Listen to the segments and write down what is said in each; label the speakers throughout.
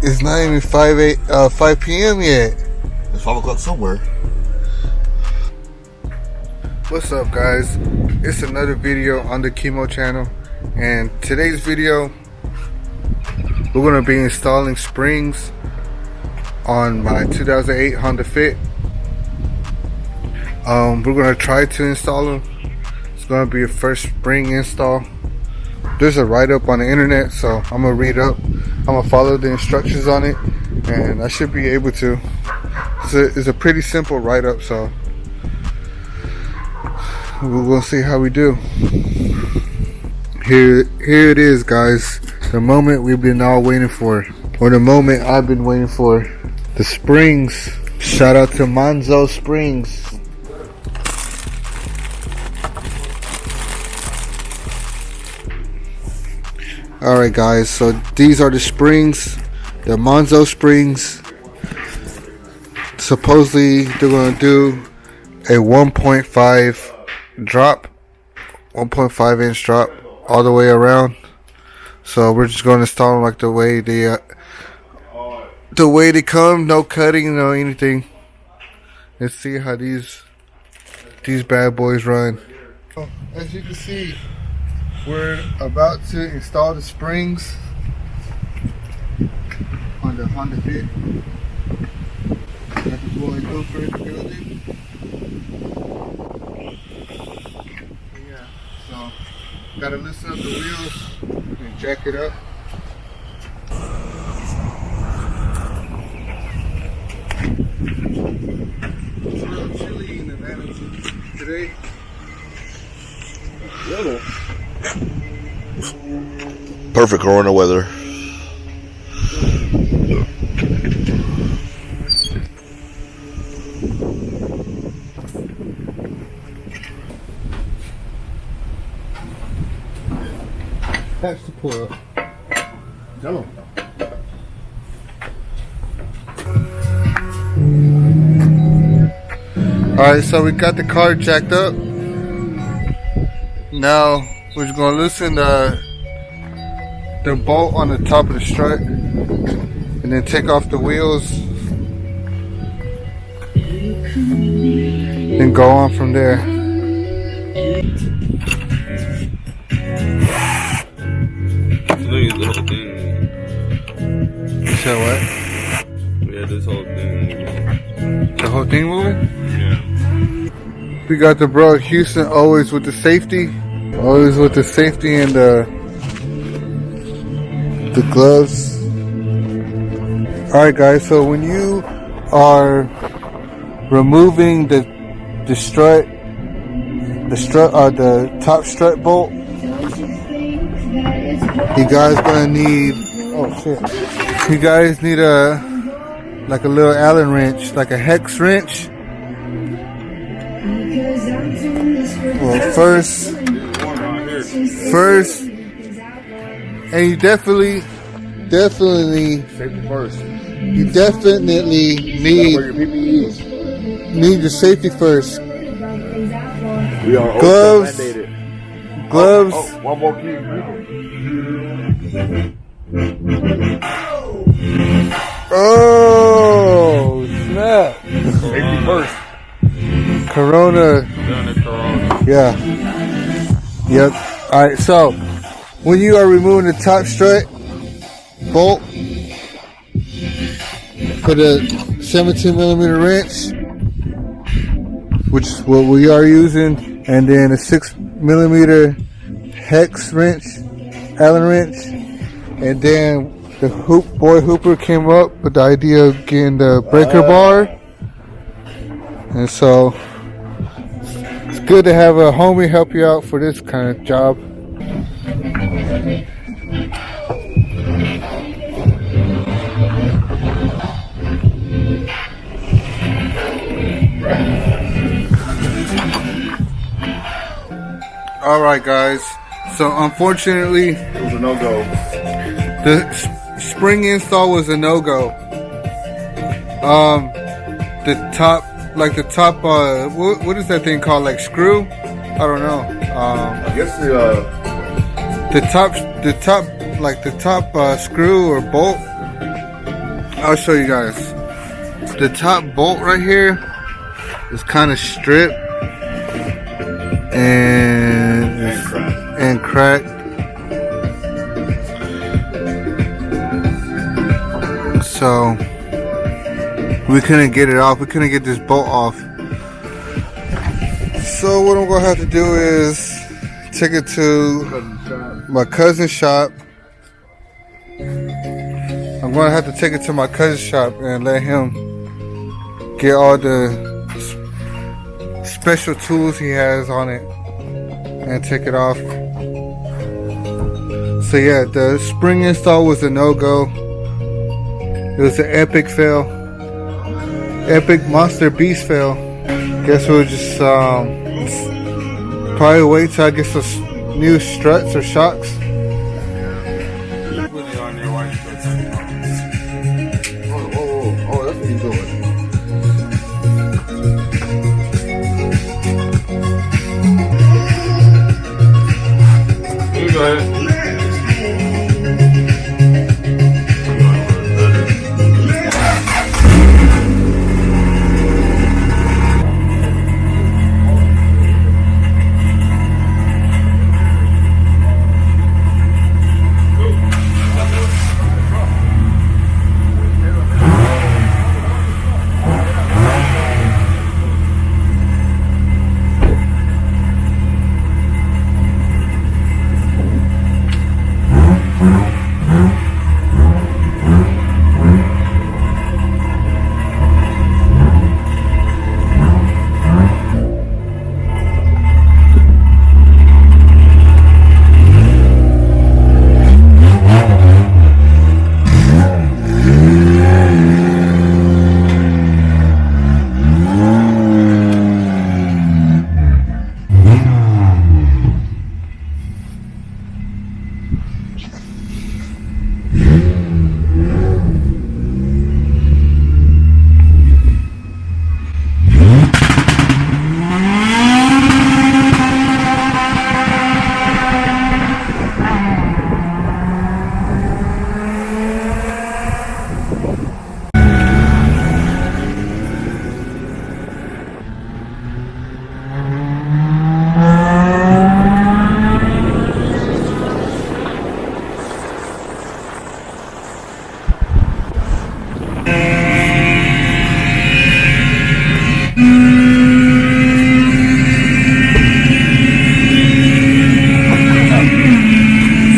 Speaker 1: It's not even 5 p.m. yet.
Speaker 2: It's 5 o'clock somewhere.
Speaker 1: What's up, guys? It's another video on the Chemo channel, and today's video we're going to be installing springs on my 2008 Honda Fit. We're going to try to install them. It's going to be a first spring install. There's a write-up on the internet, so I'm gonna read up. I'm gonna follow the instructions on it, and I should be able to. It's a pretty simple write-up, so we'll see how we do. Here it is, guys. The moment we've been all waiting for, or the moment I've been waiting for. The springs. Shout out to Monzo Springs. Alright, guys, so these are the springs, the Monzo springs. Supposedly they're going to do a 1.5 drop, 1.5 inch drop all the way around. So we're just going to install them like the way they come, no cutting, no anything. Let's see how these bad boys run. As you can see, we're about to install the springs on the Honda Fit. Got the boy Cooper in the building. Yeah, so gotta loosen up the wheels and jack it up. It's real chilly in Atlanta today. Little.
Speaker 2: Perfect Corona weather.
Speaker 1: That's the pull up. Tell him. Alright, so we got the car jacked up. Now we're just gonna loosen the bolt on the top of the strut and then take off the wheels and go on from there.
Speaker 3: Look at the whole thing.
Speaker 1: You said what?
Speaker 3: Yeah, this whole thing.
Speaker 1: The whole thing moving?
Speaker 3: Yeah.
Speaker 1: We got the bro Houston always with the safety. Always with the safety and the gloves. Alright, guys, so when you are removing the strut, the top strut bolt, you guys gonna need, you guys need like a little Allen wrench, like a hex wrench. Well, first, and you definitely
Speaker 2: Safety first.
Speaker 1: you definitely need your safety first.
Speaker 2: We are
Speaker 1: Gloves.
Speaker 2: mandated.
Speaker 1: Gloves.
Speaker 2: Oh, one more key.
Speaker 1: Oh snap!
Speaker 2: Safety first.
Speaker 1: Corona.
Speaker 3: Done it, Corona.
Speaker 1: Yeah. Yep. All right. So when you are removing the top strut bolt, put a 17mm wrench, which is what we are using, and then a 6mm hex wrench, Allen wrench, and then the boy Hooper came up with the idea of getting the breaker bar, and so it's good to have a homie help you out for this kind of job. Alright guys, so unfortunately
Speaker 2: It was a no-go.
Speaker 1: the spring install was a no-go. The top, what is that thing called, like screw? I don't know.
Speaker 2: I guess
Speaker 1: The top screw or bolt. I'll show you guys. The top bolt right here is kind of stripped and cracked. So we couldn't get it off. We couldn't get this bolt off. So what I'm gonna have to do is take it to my cousin's shop. I'm gonna have to take it to my cousin's shop and let him get all the special tools he has on it and take it off. So yeah, the spring install was a no-go. It was an epic fail. Epic monster beast fail. Guess we'll just probably wait till I get some new struts or shocks.
Speaker 2: Oh, that's what he's doing.
Speaker 3: You go ahead.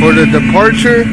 Speaker 1: For the departure,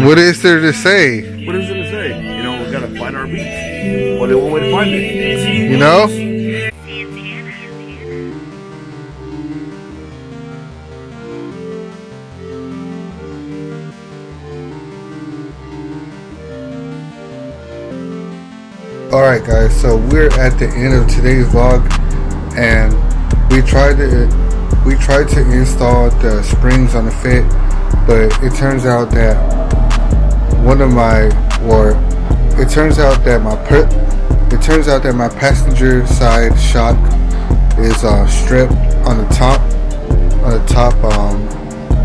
Speaker 1: what is there to say?
Speaker 2: What is it to say? You know, we gotta find our beats. Well, the only way to find it.
Speaker 1: You know? Alright guys, so we're at the end of today's vlog, and we tried to install the springs on the Fit, but it turns out that my passenger side shock is stripped on the top.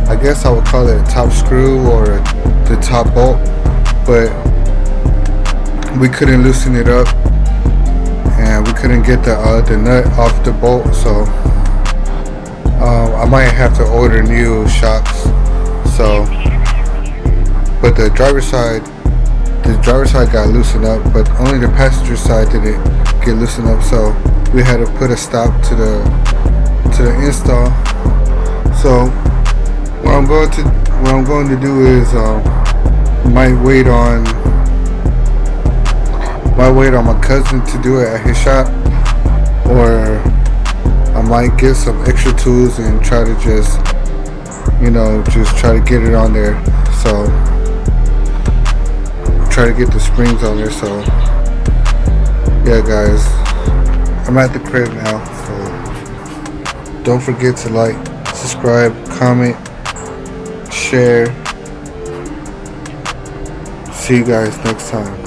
Speaker 1: I guess I would call it a top screw or the top bolt, but we couldn't loosen it up and we couldn't get the nut off the bolt, so I might have to order new shocks. So, but the driver's side got loosened up, but only the passenger side didn't get loosened up, so we had to put a stop to the install. So what I'm going to do is might wait on my cousin to do it at his shop, or I might get some extra tools and try to just try to get it on there. So try to get the springs on there. So yeah, guys, I'm at the crib now, so don't forget to like, subscribe, comment, share. See you guys next time.